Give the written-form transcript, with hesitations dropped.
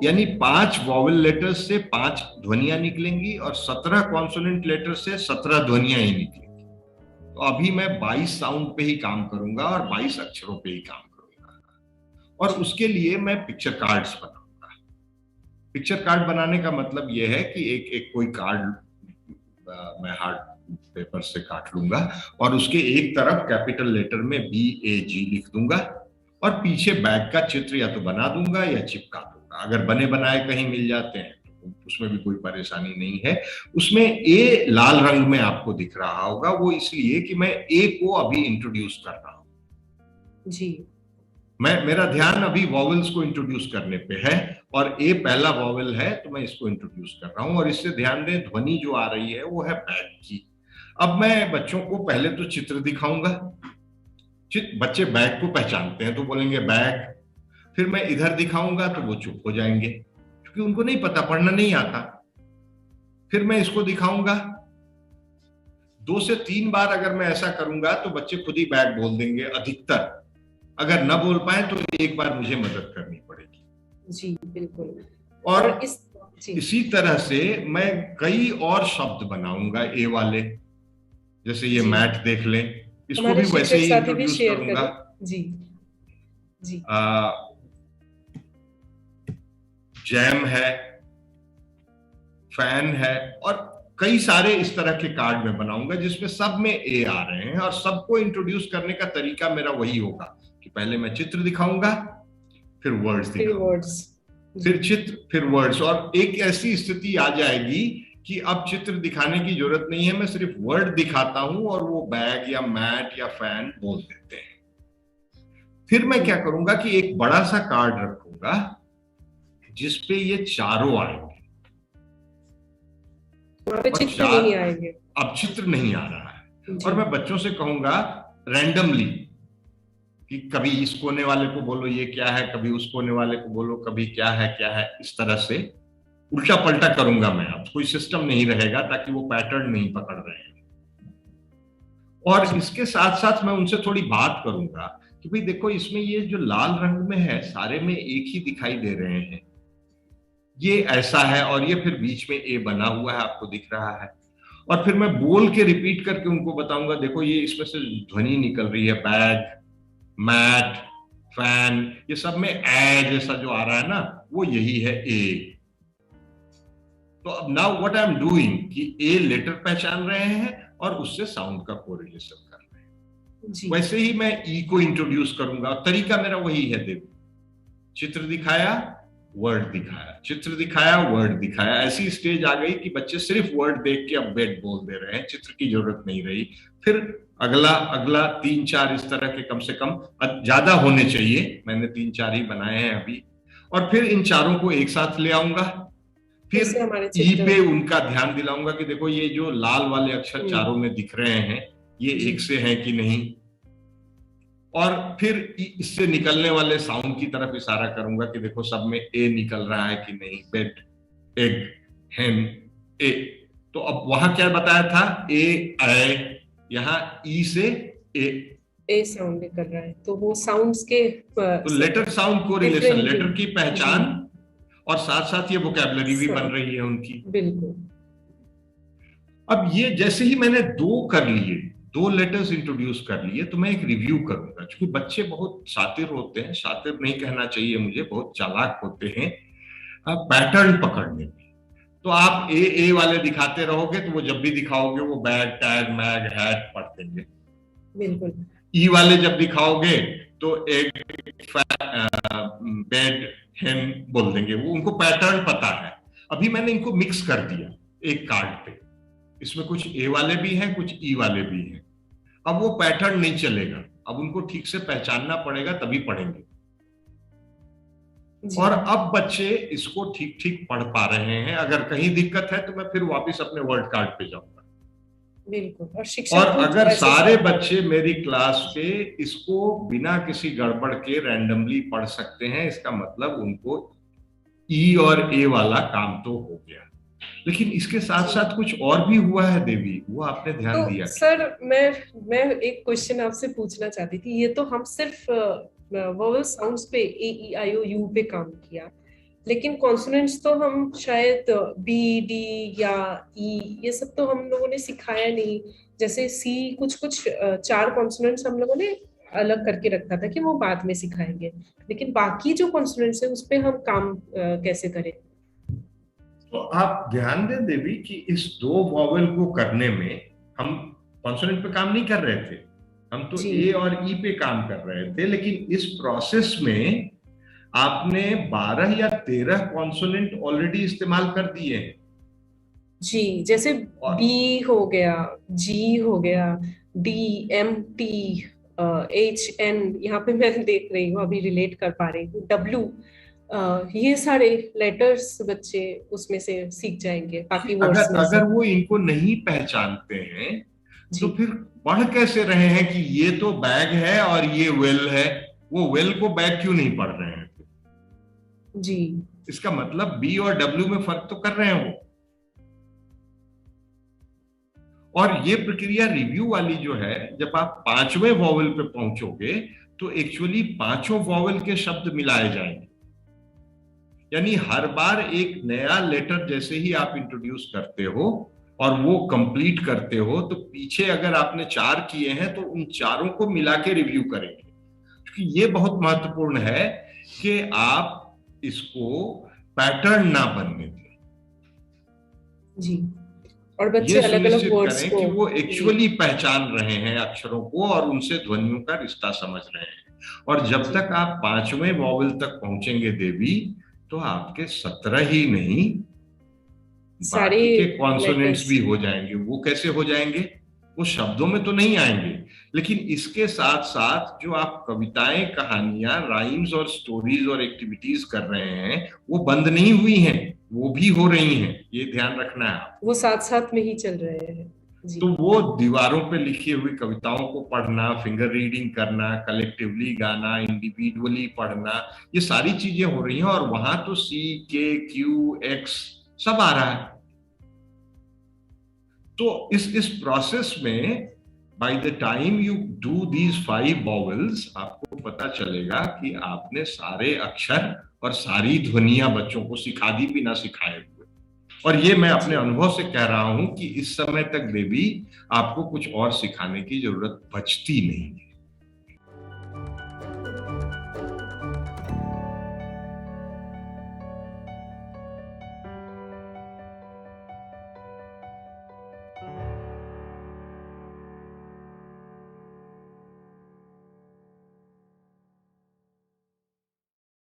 यानी 5 vowel letters से 5 ध्वनियां निकलेंगी और 17 कॉन्सोनेंट लेटर से 17 ध्वनियां ही निकलेंगी। तो अभी मैं 22 साउंड पे ही काम करूंगा और 22 अक्षरों पे ही काम करूंगा। और उसके लिए मैं पिक्चर कार्ड्स बनाऊंगा। पिक्चर कार्ड बनाने का मतलब यह है कि एक एक कोई कार्ड मैं हार्ड पेपर से काट लूंगा और उसके एक तरफ कैपिटल लेटर में BAG लिख दूंगा और पीछे बैग का चित्र या तो बना दूंगा या चिपका दूंगा। अगर बने बनाए कहीं मिल जाते हैं तो उसमें भी कोई परेशानी नहीं है। उसमें ए लाल रंग में आपको दिख रहा होगा, वो इसलिए कि मैं ए को अभी इंट्रोड्यूस कर रहा हूं जी। मेरा ध्यान अभी वॉवेल्स को इंट्रोड्यूस करने पे है और ए पहला वॉवेल है तो मैं इसको इंट्रोड्यूस कर रहा हूं। और इससे ध्यान दें, ध्वनि जो आ रही है वो है बैग की। अब मैं बच्चों को पहले तो चित्र दिखाऊंगा। बच्चे बैग को पहचानते हैं तो बोलेंगे बैग। फिर मैं इधर दिखाऊंगा तो वो चुप हो जाएंगे क्योंकि उनको नहीं पता, पढ़ना नहीं आता। फिर मैं इसको दिखाऊंगा 2 से 3 बार। अगर मैं ऐसा करूंगा तो बच्चे खुद ही बैग बोल देंगे अधिकतर। अगर न बोल पाए तो एक बार मुझे मदद करनी पड़ेगी। जी बिल्कुल। और इसी तरह से मैं कई और शब्द बनाऊंगा ए वाले, जैसे ये मैट देख लें, इसको भी वैसे ही इंट्रोड्यूस करूंगा। जी जी। जैम है, फैन है और कई सारे इस तरह के कार्ड में बनाऊंगा जिसमें सब में ए आ रहे हैं। और सबको इंट्रोड्यूस करने का तरीका मेरा वही होगा कि पहले मैं चित्र दिखाऊंगा, फिर वर्ड्स दिखाऊंगा, फिर चित्र, फिर वर्ड्स। और एक ऐसी स्थिति आ जाएगी कि अब चित्र दिखाने की जरूरत नहीं है, मैं सिर्फ वर्ड दिखाता हूं और वो बैग या मैट या फैन बोल देते हैं। फिर मैं क्या करूंगा कि एक बड़ा सा कार्ड रखूंगा जिसपे ये चारों आएंगे। चित्र नहीं आएंगे। अब चित्र नहीं आ रहा है और मैं बच्चों से कहूंगा रैंडमली कि कभी इस कोने वाले को बोलो ये क्या है, कभी उस कोने वाले को बोलो कभी क्या है क्या है। इस तरह से उल्टा पलटा करूंगा मैं। अब कोई सिस्टम नहीं रहेगा ताकि वो पैटर्न नहीं पकड़ रहे हैं। और इसके साथ साथ मैं उनसे थोड़ी बात करूंगा कि भाई देखो, इसमें ये जो लाल रंग में है सारे में एक ही दिखाई दे रहे हैं, ये ऐसा है। और ये फिर बीच में ए बना हुआ है, आपको दिख रहा है। और फिर मैं बोल के रिपीट करके उनको बताऊंगा, देखो ये इसमें से ध्वनि निकल रही है, बैग, मैट, फैन, ये सब में ए जैसा जो आ रहा है ना, वो यही है ए। तो अब now what I am doing कि ए लेटर पहचान रहे हैं और उससे साउंड का कोरिलेशन कर रहे हैं। वैसे ही मैं ई को इंट्रोड्यूस करूंगा। तरीका मेरा वही है, देखो चित्र दिखाया, वर्ड दिखाया, चित्र दिखाया, वर्ड दिखाया। ऐसी स्टेज आ गई कि बच्चे सिर्फ वर्ड देख के अब बेड बोल दे रहे हैं, चित्र की जरूरत नहीं रही। फिर अगला अगला 3-4 इस तरह के, कम से कम ज्यादा होने चाहिए, मैंने 3-4 ही बनाए हैं अभी। और फिर इन चारों को एक साथ ले आऊंगा। फिर ई पे उनका ध्यान दिलाऊंगा कि देखो ये जो लाल वाले अक्षर चारों में दिख रहे हैं ये एक से हैं कि नहीं। और फिर इससे निकलने वाले साउंड की तरफ इशारा करूंगा कि देखो सब में ए निकल रहा है कि नहीं, बेड, एग, हेन, ए। तो अब वहां क्या बताया था, ए, ए, यहाँ ई से ए साउंड निकल रहा है। तो वो साउंड्स के तो लेटर साउंड को रिलेशन, लेटर की पहचान और साथ साथ ये वोकैबुलरी भी बन रही है उनकी। बिल्कुल। अब ये जैसे ही मैंने 2 कर लिए, 2 लेटर्स इंट्रोड्यूस कर लिए, तो मैं एक रिव्यू करूंगा। क्योंकि बच्चे बहुत शातिर होते हैं, शातिर नहीं कहना चाहिए मुझे, बहुत चालाक होते हैं पैटर्न पकड़ने में। तो आप ए वाले दिखाते रहोगे तो वो जब भी दिखाओगे वो बैग, टैग, मैग, हैट पढ़ देंगे। बिल्कुल। ई वाले जब दिखाओगे तो एक बेड, हेन बोल देंगे। वो उनको पैटर्न पता है। अभी मैंने इनको मिक्स कर दिया एक कार्ड पे, इसमें कुछ ए वाले भी हैं, कुछ ई वाले भी हैं। अब वो पैटर्न नहीं चलेगा, अब उनको ठीक से पहचानना पड़ेगा तभी पढ़ेंगे। और अब बच्चे इसको ठीक ठीक पढ़ पा रहे हैं। अगर कहीं दिक्कत है तो मैं फिर वापस अपने वर्ड कार्ड पे जाऊंगा। बिल्कुल। और अगर सारे बच्चे मेरी क्लास के इसको बिना किसी गड़बड़ के रैंडमली पढ़ सकते हैं, इसका मतलब उनको ई और ए वाला काम तो हो गया। लेकिन इसके साथ साथ कुछ और भी हुआ है देवी, वो आपने ध्यान दिया? सर मैं एक क्वेश्चन आपसे पूछना चाहती थी। ये तो हम सिर्फ वोवेल साउंड्स पे ए ई आई ओ यू पे काम किया, लेकिन कॉन्सोनेंट्स तो हम शायद बी डी या ई ये सब तो हम लोगों ने सिखाया नहीं। जैसे सी कुछ कुछ चार कॉन्सोनेंट्स हम लोगों ने अलग करके रखा था कि वो बाद में सिखाएंगे, लेकिन बाकी जो कॉन्सोनेंट्स है उस पे हम काम कैसे करें। तो आप ध्यान दें देवी कि इस दो वॉवेल को करने में हम कॉन्सोनेंट पे काम नहीं कर रहे थे, हम तो जी ए और ई पे काम कर रहे थे। लेकिन इस प्रोसेस में आपने 12 या 13 कॉन्सोनेंट ऑलरेडी इस्तेमाल कर दिए हैं। जी, जैसे और बी हो गया, जी हो गया, D, M, T, H, N, यहाँ पे मैं देख रही हूँ अभी रिलेट कर पा रही हूँ, डब्ल्यू, ये सारे लेटर्स बच्चे उसमें से सीख जाएंगे बाकी वर्ड्स अगर में से। अगर वो इनको नहीं पहचानते हैं तो जी फिर पढ़ कैसे रहे हैं कि ये तो बैग है और ये वेल है? वो वेल को बैग क्यों नहीं पढ़ रहे हैं? जी इसका मतलब बी और डब्ल्यू में फर्क तो कर रहे हैं वो। और ये प्रक्रिया रिव्यू वाली जो है, जब आप पांचवें वॉवेल पे पहुंचोगे तो एक्चुअली पांचों वॉवेल के शब्द मिलाए जाएंगे। यानी हर बार एक नया लेटर जैसे ही आप इंट्रोड्यूस करते हो और वो कंप्लीट करते हो, तो पीछे अगर आपने 4 किए हैं तो उन चारों को मिला के रिव्यू करेंगे। क्योंकि ये बहुत महत्वपूर्ण है कि आप इसको पैटर्न ना बनने दें। जी, और बच्चे ये अलग अलग सुनिश्चित वर्ड्स करें को। कि वो जी एक्चुअली पहचान रहे हैं अक्षरों को और उनसे ध्वनियों का रिश्ता समझ रहे हैं। और जब जी, तक आप पांचवें वॉवेल तक पहुंचेंगे देवी, तो आपके 17 ही नहीं, सारे बाकी के कॉन्सोनेंट्स लेटर्स। भी हो जाएंगे। वो कैसे हो जाएंगे? वो शब्दों में तो नहीं आएंगे, लेकिन इसके साथ साथ जो आप कविताएं, कहानियां, राइम्स और स्टोरीज और एक्टिविटीज कर रहे हैं, वो बंद नहीं हुई हैं, वो भी हो रही हैं। ये ध्यान रखना है। वो साथ साथ में ही चल रहे हैं। जी तो वो दीवारों पे लिखी हुई कविताओं को पढ़ना, फिंगर रीडिंग करना, कलेक्टिवली गाना, इंडिविजुअली पढ़ना, ये सारी चीजें हो रही हैं। और वहां तो सी, के, क्यू, एक्स सब आ रहा है। तो इस प्रोसेस में by the time you do these 5 vowels, आपको पता चलेगा कि आपने सारे अक्षर और सारी ध्वनियां बच्चों को सिखा दी बिना सिखाए हुए। और ये मैं अपने जी अनुभव से कह रहा हूं कि इस समय तक बेबी आपको कुछ और सिखाने की जरूरत बचती नहीं है।